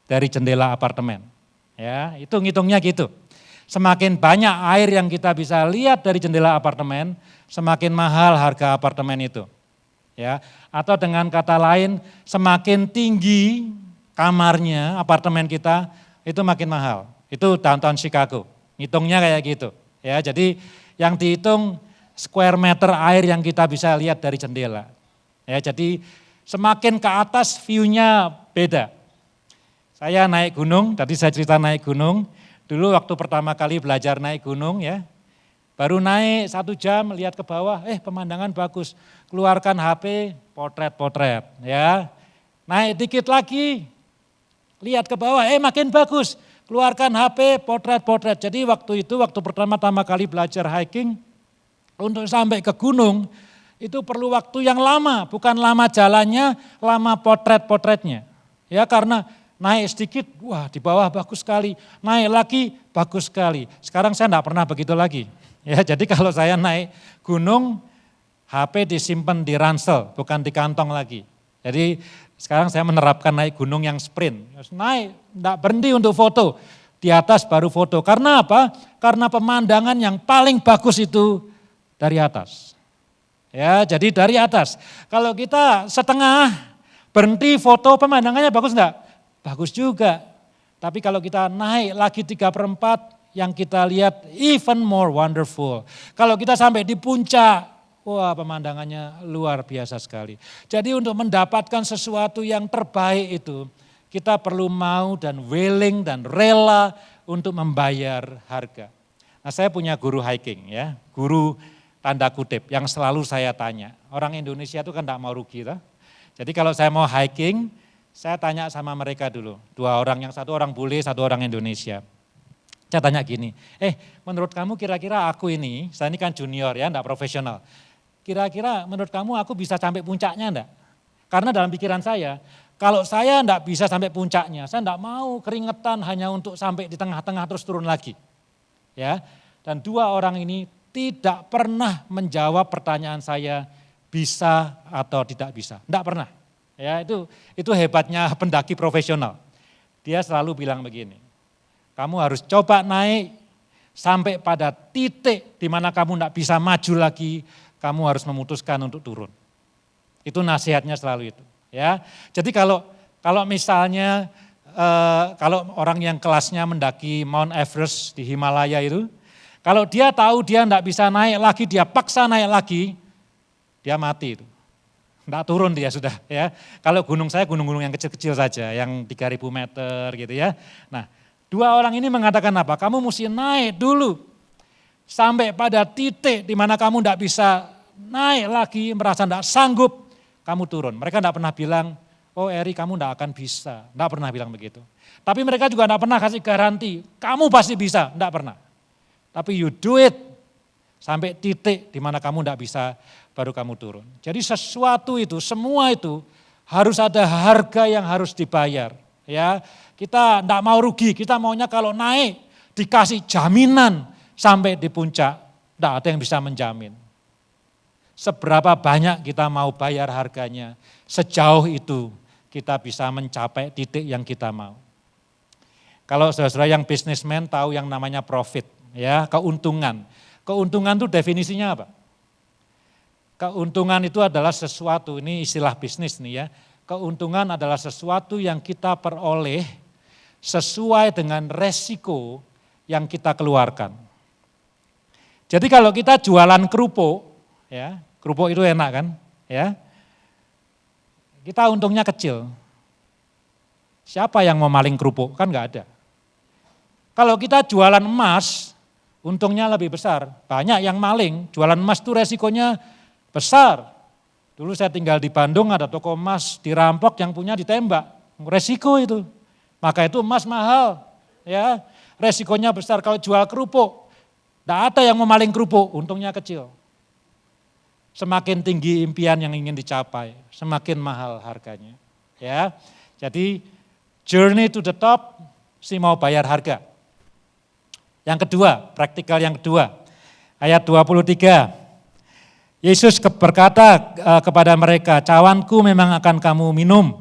dari jendela apartemen. Ya, itu ngitungnya gitu. Semakin banyak air yang kita bisa lihat dari jendela apartemen, semakin mahal harga apartemen itu. Ya, atau dengan kata lain, semakin tinggi kamarnya apartemen kita, itu makin mahal. Itu downtown Chicago. Ngitungnya kayak gitu. Ya, jadi yang dihitung square meter air yang kita bisa lihat dari jendela. Ya, jadi semakin ke atas view-nya beda. Saya naik gunung, tadi saya cerita naik gunung, dulu waktu pertama kali belajar naik gunung ya, baru naik 1 jam lihat ke bawah, pemandangan bagus, keluarkan HP, potret-potret ya, naik dikit lagi, lihat ke bawah, makin bagus, keluarkan HP, potret-potret. Jadi waktu pertama-tama kali belajar hiking, untuk sampai ke gunung, itu perlu waktu yang lama, bukan lama jalannya, lama potret-potretnya. Ya karena naik sedikit, wah di bawah bagus sekali, naik lagi bagus sekali. Sekarang saya enggak pernah begitu lagi. Ya jadi kalau saya naik gunung, HP disimpan di ransel, bukan di kantong lagi. Jadi sekarang saya menerapkan naik gunung yang sprint. Naik, enggak berhenti untuk foto. Di atas baru foto. Karena apa? Karena pemandangan yang paling bagus itu dari atas. Ya, jadi dari atas. Kalau kita setengah berhenti foto, pemandangannya bagus enggak? Bagus juga. Tapi kalau kita naik lagi 3/4, yang kita lihat even more wonderful. Kalau kita sampai di puncak, wah pemandangannya luar biasa sekali. Jadi untuk mendapatkan sesuatu yang terbaik itu, kita perlu mau dan willing dan rela untuk membayar harga. Nah saya punya guru hiking ya, guru tanda kutip yang selalu saya tanya. Orang Indonesia itu kan tidak mau rugi. Toh? Jadi kalau saya mau hiking, saya tanya sama mereka dulu. 2 orang, yang 1 orang bule, 1 orang Indonesia. Saya tanya gini, menurut kamu kira-kira aku ini, saya ini kan junior ya, enggak profesional. Kira-kira menurut kamu aku bisa sampai puncaknya enggak? Karena dalam pikiran saya, kalau saya enggak bisa sampai puncaknya, saya enggak mau keringetan hanya untuk sampai di tengah-tengah terus turun lagi. Ya, dan 2 orang ini tidak pernah menjawab pertanyaan saya bisa atau tidak bisa. Enggak pernah. Ya, itu hebatnya pendaki profesional. Dia selalu bilang begini, kamu harus coba naik sampai pada titik di mana kamu enggak bisa maju lagi, kamu harus memutuskan untuk turun. Itu nasihatnya selalu itu. Ya, jadi kalau misalnya kalau orang yang kelasnya mendaki Mount Everest di Himalaya itu, kalau dia tahu dia enggak bisa naik lagi, dia paksa naik lagi, dia mati itu. Enggak turun dia sudah ya. Kalau gunung saya gunung-gunung yang kecil-kecil saja, yang 3.000 meter gitu ya. Nah, 2 orang ini mengatakan apa? Kamu mesti naik dulu sampai pada titik di mana kamu enggak bisa naik lagi, merasa enggak sanggup, kamu turun. Mereka enggak pernah bilang, oh Eri kamu enggak akan bisa. Enggak pernah bilang begitu. Tapi mereka juga enggak pernah kasih garansi, kamu pasti bisa. Enggak pernah. Tapi you do it sampai titik di mana kamu enggak bisa, baru kamu turun. Jadi sesuatu itu, semua itu harus ada harga yang harus dibayar. Ya, kita enggak mau rugi, kita maunya kalau naik dikasih jaminan sampai di puncak, enggak ada yang bisa menjamin. Seberapa banyak kita mau bayar harganya, sejauh itu kita bisa mencapai titik yang kita mau. Kalau saudara-saudara yang bisnismen tahu yang namanya profit, ya, keuntungan. Keuntungan itu definisinya apa? Keuntungan itu adalah sesuatu, ini istilah bisnis nih ya. Keuntungan adalah sesuatu yang kita peroleh sesuai dengan resiko yang kita keluarkan. Jadi kalau kita jualan kerupuk, ya, kerupuk itu enak kan, ya. Kita untungnya kecil. Siapa yang mau maling kerupuk? Kan enggak ada. Kalau kita jualan emas, untungnya lebih besar. Banyak yang maling, jualan emas itu resikonya besar. Dulu saya tinggal di Bandung, ada toko emas dirampok, yang punya ditembak. Resiko itu. Maka itu emas mahal. Ya, resikonya besar. Kalau jual kerupuk, tidak ada yang mau maling kerupuk, untungnya kecil. Semakin tinggi impian yang ingin dicapai, semakin mahal harganya. Ya, jadi journey to the top, si mau bayar harga. Yang kedua, praktikal yang kedua, ayat 23. Yesus berkata kepada mereka, cawanku memang akan kamu minum,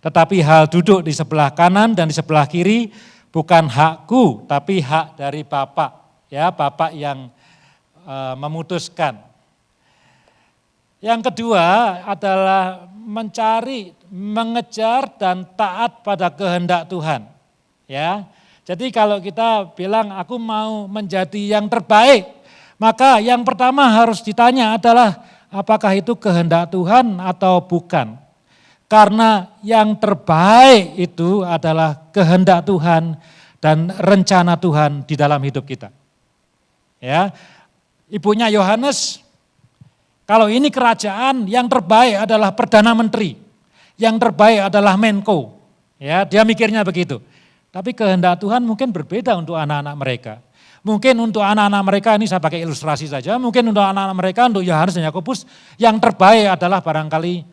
tetapi hal duduk di sebelah kanan dan di sebelah kiri bukan hakku, tapi hak dari Bapa. Ya, Bapa yang memutuskan. Yang kedua adalah mencari, mengejar dan taat pada kehendak Tuhan. Ya. Jadi kalau kita bilang aku mau menjadi yang terbaik, maka yang pertama harus ditanya adalah apakah itu kehendak Tuhan atau bukan. Karena yang terbaik itu adalah kehendak Tuhan dan rencana Tuhan di dalam hidup kita. Ya, ibunya Yohanes, kalau ini kerajaan, yang terbaik adalah Perdana Menteri, yang terbaik adalah Menko. Ya, dia mikirnya begitu. Tapi kehendak Tuhan mungkin berbeda untuk anak-anak mereka. Mungkin untuk anak-anak mereka, ini saya pakai ilustrasi saja, mungkin untuk anak-anak mereka, untuk Yohanes dan Yakobus, yang terbaik adalah barangkali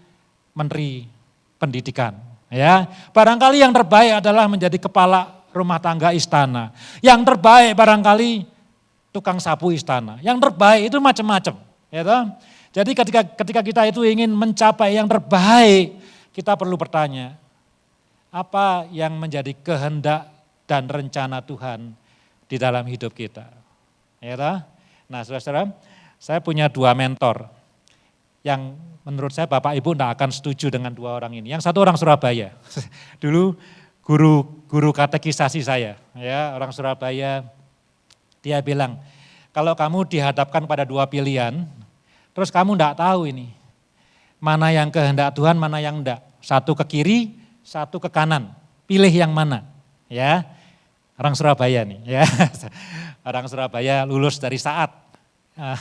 Menteri Pendidikan. Ya, barangkali yang terbaik adalah menjadi kepala rumah tangga istana. Yang terbaik barangkali tukang sapu istana. Yang terbaik itu macam-macam. Ya, jadi ketika kita itu ingin mencapai yang terbaik, kita perlu bertanya, apa yang menjadi kehendak dan rencana Tuhan di dalam hidup kita. Ya, nah saudara-saudara, saya punya 2 mentor yang menurut saya Bapak Ibu tidak akan setuju dengan 2 orang ini. Yang satu orang Surabaya, dulu guru katekisasi saya, ya, orang Surabaya, dia bilang, kalau kamu dihadapkan pada 2 pilihan, terus kamu tidak tahu ini, mana yang kehendak Tuhan, mana yang enggak. Satu ke kiri, satu ke kanan, pilih yang mana, ya. Orang Surabaya nih, ya. Orang Surabaya lulus dari Saat. Nah,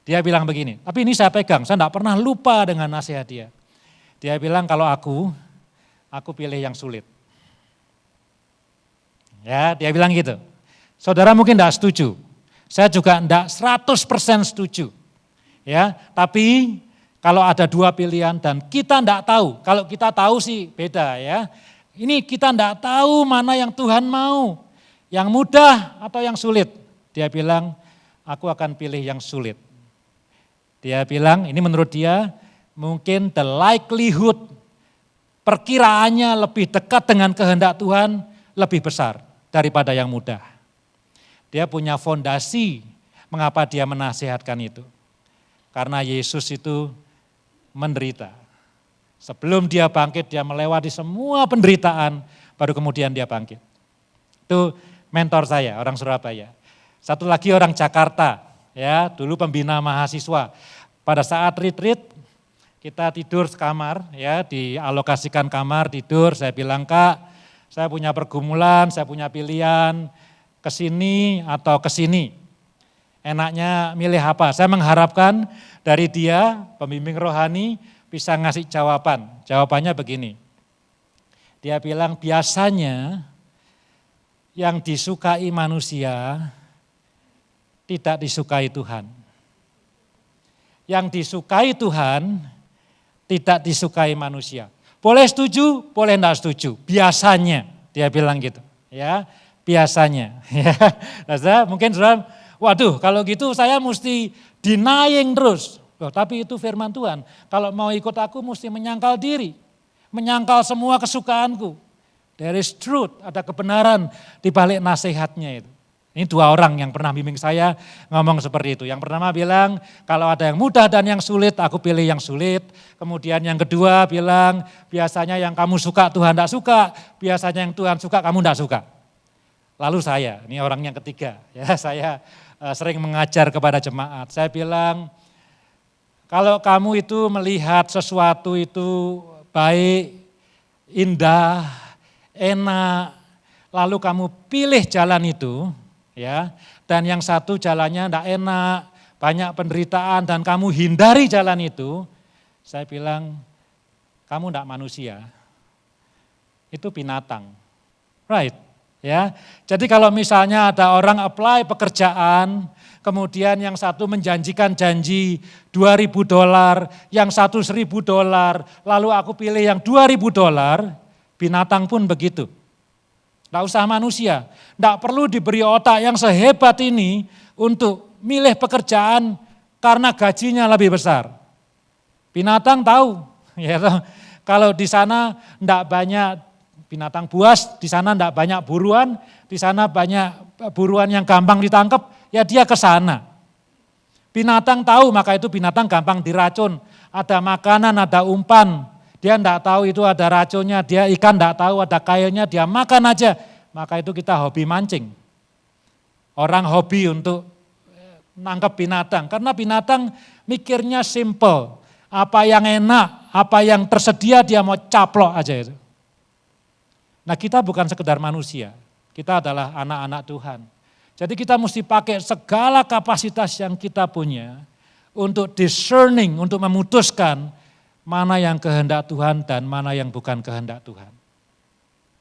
dia bilang begini, tapi ini saya pegang, saya tidak pernah lupa dengan nasihat dia. Dia bilang kalau aku pilih yang sulit. Ya, dia bilang gitu. Saudara mungkin tidak setuju, saya juga tidak 100% setuju. Ya, tapi kalau ada 2 pilihan dan kita tidak tahu, kalau kita tahu sih beda ya. Ini kita tidak tahu mana yang Tuhan mau, yang mudah atau yang sulit. Dia bilang, aku akan pilih yang sulit. Dia bilang, ini menurut dia mungkin the likelihood, perkiraannya lebih dekat dengan kehendak Tuhan lebih besar daripada yang mudah. Dia punya fondasi mengapa dia menasihatkan itu. Karena Yesus itu menderita. Sebelum dia bangkit, dia melewati semua penderitaan, baru kemudian dia bangkit. Itu mentor saya, orang Surabaya. Satu lagi orang Jakarta, ya, dulu pembina mahasiswa. Pada saat retreat, kita tidur sekamar, ya, dialokasikan kamar tidur. Saya bilang, Kak, saya punya pergumulan, saya punya pilihan, ke sini atau ke sini. Enaknya milih apa? Saya mengharapkan dari dia, pembimbing rohani, bisa ngasih jawaban. Jawabannya begini. Dia bilang biasanya yang disukai manusia tidak disukai Tuhan. Yang disukai Tuhan tidak disukai manusia. Boleh setuju, boleh enggak setuju. Biasanya, dia bilang gitu. Ya, biasanya. Ya, mungkin saudara, waduh kalau gitu saya mesti denying terus. Loh, tapi itu firman Tuhan, kalau mau ikut aku mesti menyangkal diri. menyangkal semua kesukaanku. There is truth, ada kebenaran di balik nasihatnya itu. Ini 2 orang yang pernah bimbing saya ngomong seperti itu. Yang pertama bilang, kalau ada yang mudah dan yang sulit, aku pilih yang sulit. Kemudian yang kedua bilang, biasanya yang kamu suka Tuhan tidak suka, biasanya yang Tuhan suka kamu tidak suka. Lalu saya, ini orang yang ketiga, ya saya sering mengajar kepada jemaat. Saya bilang, kalau kamu itu melihat sesuatu itu baik, indah, enak, lalu kamu pilih jalan itu, ya, dan yang satu jalannya tidak enak, banyak penderitaan dan kamu hindari jalan itu, saya bilang, kamu tidak manusia, itu binatang, right? Ya, jadi kalau misalnya ada orang apply pekerjaan, kemudian yang satu menjanjikan janji $2.000, yang satu $1.000, lalu aku pilih yang $2.000, binatang pun begitu. Tidak usah manusia, tidak perlu diberi otak yang sehebat ini untuk milih pekerjaan karena gajinya lebih besar. Binatang tahu, ya, kalau di sana tidak banyak binatang buas, di sana tidak banyak buruan, di sana banyak buruan yang gampang ditangkap, ya dia ke sana. Binatang tahu, maka itu binatang gampang diracun. Ada makanan, ada umpan, dia tidak tahu itu ada racunnya, dia ikan tidak tahu ada kailnya, dia makan aja. Maka itu kita hobi mancing. Orang hobi untuk nangkep binatang, karena binatang mikirnya simple. Apa yang enak, apa yang tersedia dia mau caplok aja itu. Nah kita bukan sekedar manusia, kita adalah anak-anak Tuhan. Jadi kita mesti pakai segala kapasitas yang kita punya untuk discerning, untuk memutuskan mana yang kehendak Tuhan dan mana yang bukan kehendak Tuhan.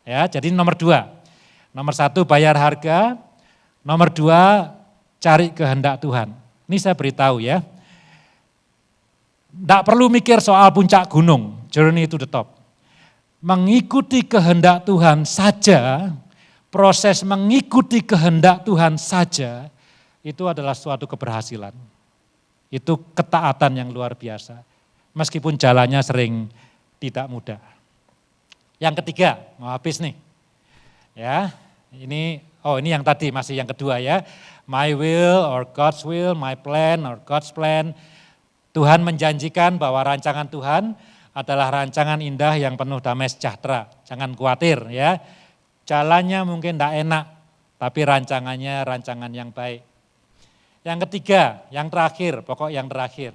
Ya, jadi nomor 2, nomor 1 bayar harga, nomor 2 cari kehendak Tuhan. Ini saya beritahu ya, tidak perlu mikir soal puncak gunung, journey to the top. Mengikuti kehendak Tuhan saja, proses mengikuti kehendak Tuhan saja, itu adalah suatu keberhasilan. Itu ketaatan yang luar biasa. Meskipun jalannya sering tidak mudah. Yang ketiga, mau habis nih. Ya, ini yang tadi masih yang kedua ya. My will or God's will, my plan or God's plan. Tuhan menjanjikan bahwa rancangan Tuhan adalah rancangan indah yang penuh damai sejahtera. Jangan khawatir ya. Jalannya mungkin tidak enak, tapi rancangannya rancangan yang baik. Yang ketiga, yang terakhir, pokok yang terakhir.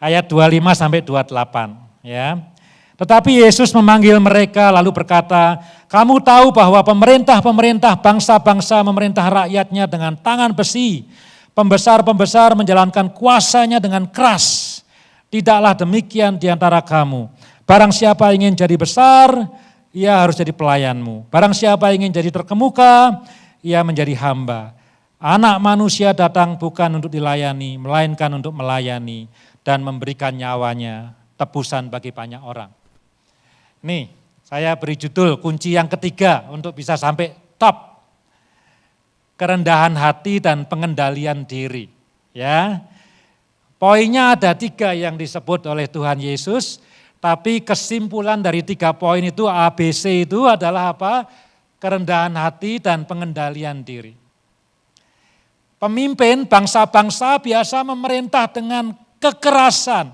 Ayat 25 sampai 28 ya. Tetapi Yesus memanggil mereka lalu berkata, kamu tahu bahwa pemerintah-pemerintah bangsa-bangsa memerintah rakyatnya dengan tangan besi. Pembesar-pembesar menjalankan kuasanya dengan keras. Tidaklah demikian di antara kamu. Barang siapa ingin jadi besar, ia harus jadi pelayanmu. Barang siapa ingin jadi terkemuka, ia menjadi hamba. Anak manusia datang bukan untuk dilayani, melainkan untuk melayani dan memberikan nyawanya tebusan bagi banyak orang. Nih, saya beri judul kunci yang ketiga untuk bisa sampai top. Kerendahan hati dan pengendalian diri. Ya. Poinnya ada 3 yang disebut oleh Tuhan Yesus, tapi kesimpulan dari 3 poin itu ABC itu adalah apa? Kerendahan hati dan pengendalian diri. Pemimpin bangsa-bangsa biasa memerintah dengan kekerasan.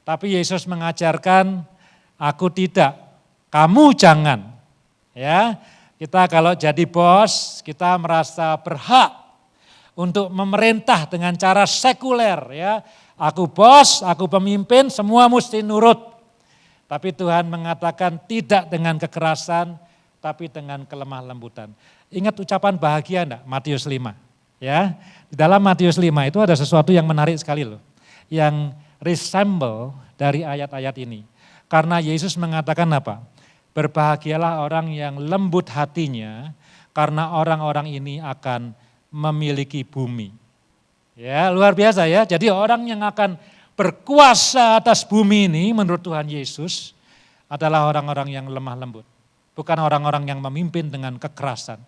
Tapi Yesus mengajarkan, aku tidak, kamu jangan. Ya, kita kalau jadi bos, kita merasa berhak untuk memerintah dengan cara sekuler ya. Aku bos, aku pemimpin, semua mesti nurut. Tapi Tuhan mengatakan tidak dengan kekerasan, tapi dengan kelemah lembutan. Ingat ucapan bahagia enggak? Matius 5. Ya, di dalam Matius 5 itu ada sesuatu yang menarik sekali loh. Yang resemble dari ayat-ayat ini. Karena Yesus mengatakan apa? Berbahagialah orang yang lembut hatinya, karena orang-orang ini akan memiliki bumi. Ya, luar biasa ya. Jadi orang yang akan berkuasa atas bumi ini menurut Tuhan Yesus adalah orang-orang yang lemah lembut. Bukan orang-orang yang memimpin dengan kekerasan.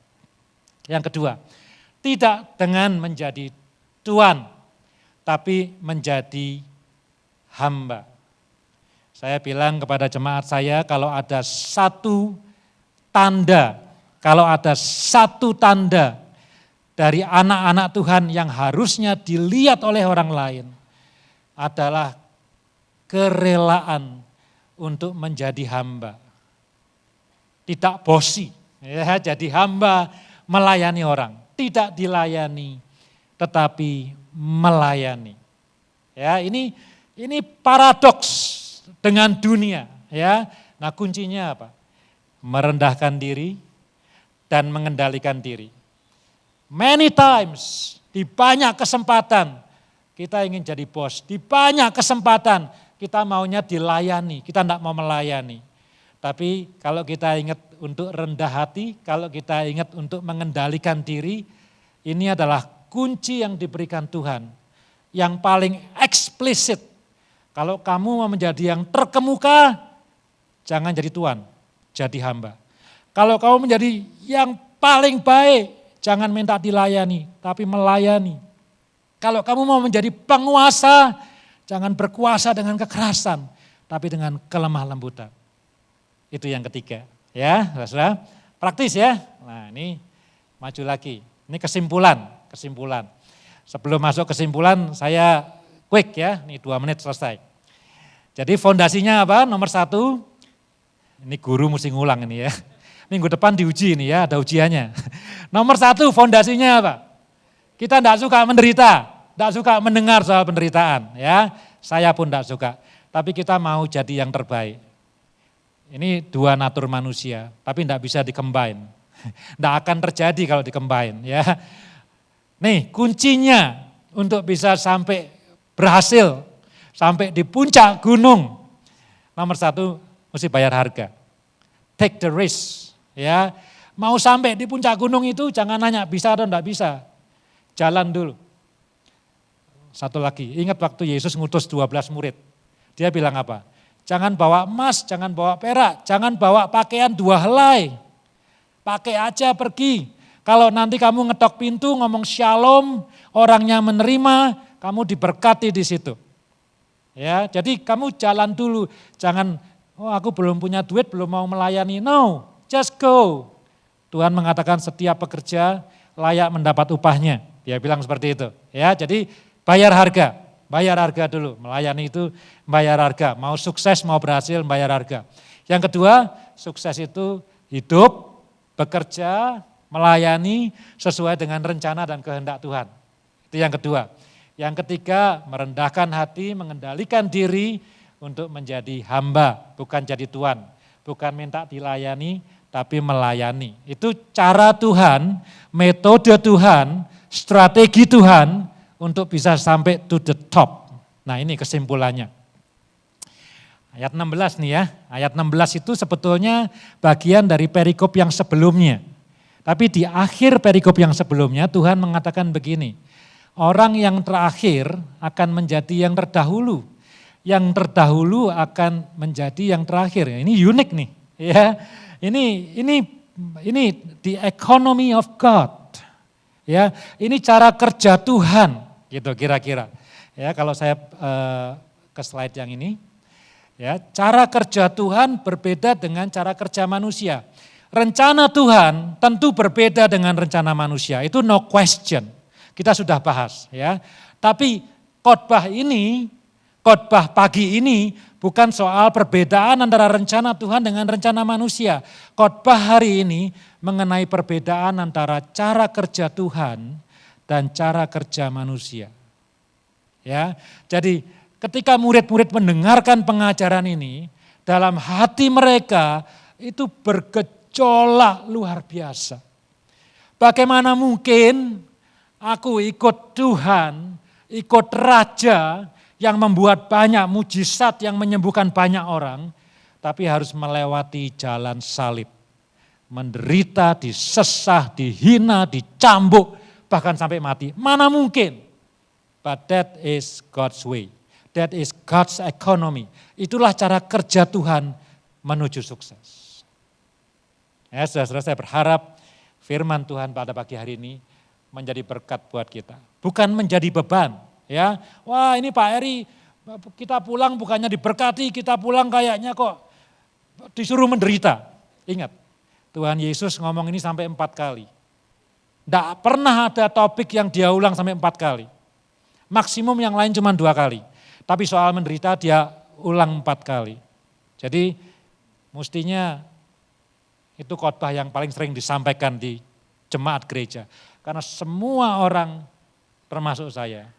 Yang kedua, tidak dengan menjadi tuan, tapi menjadi hamba. Saya bilang kepada jemaat saya, kalau ada satu tanda, kalau ada satu tanda dari anak-anak Tuhan yang harusnya dilihat oleh orang lain, adalah kerelaan untuk menjadi hamba. Tidak bosi, ya, jadi hamba melayani orang. Tidak dilayani, tetapi melayani. Ya, ini paradoks dengan dunia, ya. Nah, kuncinya apa? Merendahkan diri dan mengendalikan diri. Many times, di banyak kesempatan kita ingin jadi bos, di banyak kesempatan kita maunya dilayani, kita tidak mau melayani. Tapi kalau kita ingat untuk rendah hati, kalau kita ingat untuk mengendalikan diri, ini adalah kunci yang diberikan Tuhan, yang paling eksplisit. Kalau kamu mau menjadi yang terkemuka, jangan jadi tuan, jadi hamba. Kalau kamu menjadi yang paling baik, jangan minta dilayani, tapi melayani. Kalau kamu mau menjadi penguasa, jangan berkuasa dengan kekerasan, tapi dengan kelemah lembutan. Itu yang ketiga, ya, saudara. Praktis ya. Nah, ini maju lagi. Ini kesimpulan. Sebelum masuk kesimpulan, saya quick ya, ini 2 menit selesai. Jadi fondasinya apa? Nomor 1, ini guru mesti ngulang ini ya. Minggu depan diuji ini ya, ada ujiannya. Nomor 1, fondasinya apa? Kita tidak suka menderita, tidak suka mendengar soal penderitaan. Ya, saya pun tidak suka. Tapi kita mau jadi yang terbaik. Ini 2 natur manusia, tapi tidak bisa di-combine. Tidak akan terjadi kalau di-combine. Ya. Nih kuncinya untuk bisa sampai berhasil, sampai di puncak gunung. Nomor 1, mesti bayar harga. Take the risk. Ya, mau sampai di puncak gunung itu jangan nanya bisa atau tidak bisa. Jalan dulu. Satu lagi, ingat waktu Yesus ngutus 12 murid. Dia bilang apa? Jangan bawa emas, jangan bawa perak, jangan bawa pakaian 2 helai. Pakai aja pergi. Kalau nanti kamu ngetok pintu ngomong shalom, orangnya menerima, kamu diberkati di situ. Ya, jadi kamu jalan dulu. Jangan, oh aku belum punya duit, belum mau melayani. No, just go. Tuhan mengatakan setiap pekerja layak mendapat upahnya. Dia bilang seperti itu. Ya, jadi bayar harga dulu. Melayani itu bayar harga. Mau sukses, mau berhasil, bayar harga. Yang kedua, sukses itu hidup, bekerja, melayani sesuai dengan rencana dan kehendak Tuhan. Itu yang kedua. Yang ketiga, merendahkan hati, mengendalikan diri untuk menjadi hamba, bukan jadi tuan. Bukan minta dilayani, tapi melayani. Itu cara Tuhan, metode Tuhan, strategi Tuhan untuk bisa sampai to the top. Nah ini kesimpulannya. Ayat 16 nih ya, ayat 16 itu sebetulnya bagian dari perikop yang sebelumnya. Tapi di akhir perikop yang sebelumnya Tuhan mengatakan begini, orang yang terakhir akan menjadi yang terdahulu. Yang terdahulu akan menjadi yang terakhir. Ini unik nih, ya. Ini the economy of God. Ya, ini cara kerja Tuhan, gitu kira-kira. Ya, kalau saya ke slide yang ini, ya, cara kerja Tuhan berbeda dengan cara kerja manusia. Rencana Tuhan tentu berbeda dengan rencana manusia, itu no question. Kita sudah bahas, ya. Tapi khotbah pagi ini bukan soal perbedaan antara rencana Tuhan dengan rencana manusia. Khotbah hari ini mengenai perbedaan antara cara kerja Tuhan dan cara kerja manusia. Ya, jadi ketika murid-murid mendengarkan pengajaran ini, dalam hati mereka itu bergejolak luar biasa. Bagaimana mungkin aku ikut Tuhan, ikut Raja yang membuat banyak mujizat yang menyembuhkan banyak orang, tapi harus melewati jalan salib. Menderita, disesah, dihina, dicambuk, bahkan sampai mati. Mana mungkin? But that is God's way. That is God's economy. Itulah cara kerja Tuhan menuju sukses. Ya, saudara-saudara, saya berharap firman Tuhan pada pagi hari ini menjadi berkat buat kita. Bukan menjadi beban. Ya, wah ini Pak Eri Kita pulang bukannya diberkati, kita pulang kayaknya kok disuruh menderita. Ingat, Tuhan Yesus ngomong ini sampai 4 kali. Tidak pernah ada topik yang dia ulang sampai 4 kali. Maksimum yang lain cuma 2 kali. Tapi soal menderita dia ulang 4 kali. Jadi mestinya itu khotbah yang paling sering disampaikan di jemaat gereja. Karena semua orang termasuk saya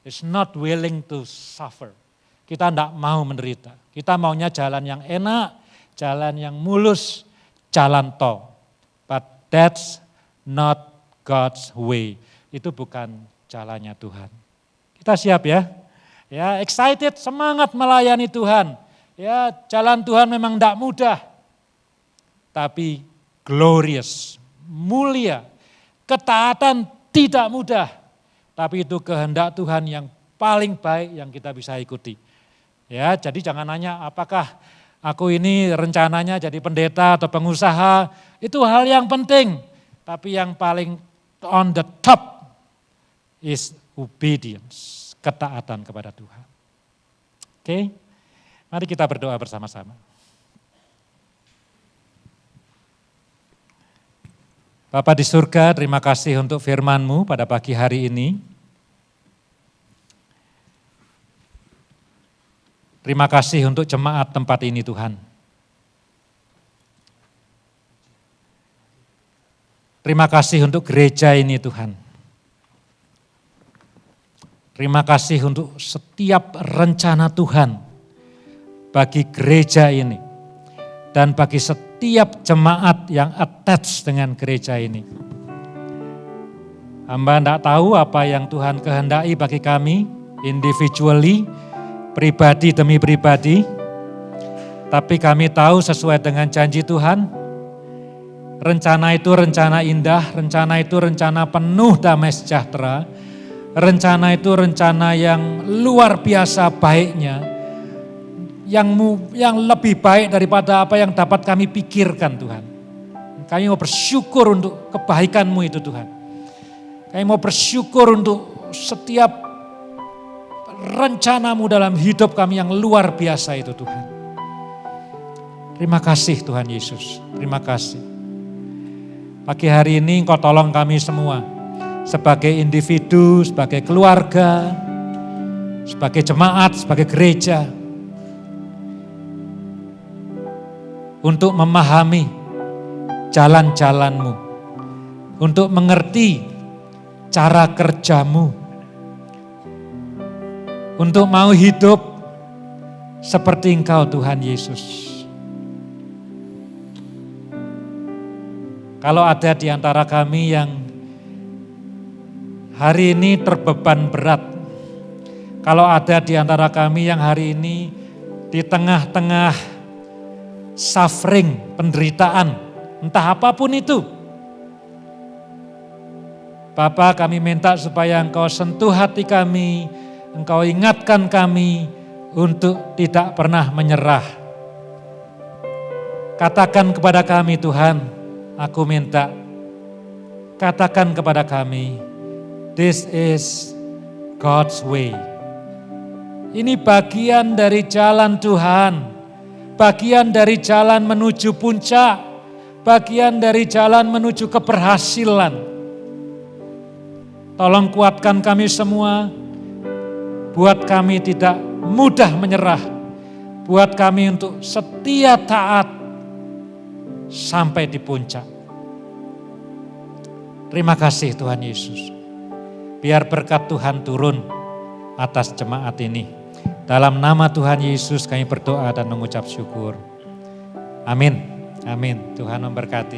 is not willing to suffer. Kita tidak mau menderita. Kita maunya jalan yang enak, jalan yang mulus, jalan tol. But that's not God's way. Itu bukan jalannya Tuhan. Kita siap ya? Ya, excited, semangat melayani Tuhan. Ya, jalan Tuhan memang tidak mudah. Tapi glorious, mulia. Ketaatan tidak mudah. Tapi itu kehendak Tuhan yang paling baik yang kita bisa ikuti. Ya, jadi jangan nanya apakah aku ini rencananya jadi pendeta atau pengusaha, itu hal yang penting. Tapi yang paling on the top is obedience, ketaatan kepada Tuhan. Oke, mari kita berdoa bersama-sama. Bapa di surga, terima kasih untuk firman-Mu pada pagi hari ini. Terima kasih untuk jemaat tempat ini Tuhan. Terima kasih untuk gereja ini Tuhan. Terima kasih untuk setiap rencana Tuhan bagi gereja ini. Dan bagi setiap jemaat yang attach dengan gereja ini. Hamba tidak tahu apa yang Tuhan kehendaki bagi kami, individually, pribadi demi pribadi. Tapi kami tahu sesuai dengan janji Tuhan, rencana itu rencana indah, rencana itu rencana penuh damai sejahtera, rencana itu rencana yang luar biasa baiknya, yang lebih baik daripada apa yang dapat kami pikirkan Tuhan. Kami mau bersyukur untuk kebaikan-Mu itu Tuhan. Kami mau bersyukur untuk setiap rencana-Mu dalam hidup kami yang luar biasa itu Tuhan. Terima kasih Tuhan Yesus, terima kasih. Pagi hari ini Engkau tolong kami semua sebagai individu, sebagai keluarga, sebagai jemaat, sebagai gereja. Untuk memahami jalan-jalan-Mu, untuk mengerti cara kerja-Mu, untuk mau hidup seperti Engkau Tuhan Yesus. Kalau ada di antara kami yang hari ini terbeban berat, kalau ada di antara kami yang hari ini di tengah-tengah suffering, penderitaan, entah apapun itu. Bapa, kami minta supaya Engkau sentuh hati kami, Engkau ingatkan kami untuk tidak pernah menyerah. Katakan kepada kami Tuhan, aku minta, katakan kepada kami, this is God's way. Ini bagian dari jalan Tuhan. Bagian dari jalan menuju puncak, bagian dari jalan menuju keberhasilan. Tolong kuatkan kami semua, buat kami tidak mudah menyerah, buat kami untuk setia taat sampai di puncak. Terima kasih Tuhan Yesus. Biar berkat Tuhan turun atas jemaat ini. Dalam nama Tuhan Yesus kami berdoa dan mengucap syukur. Amin. Amin. Tuhan memberkati.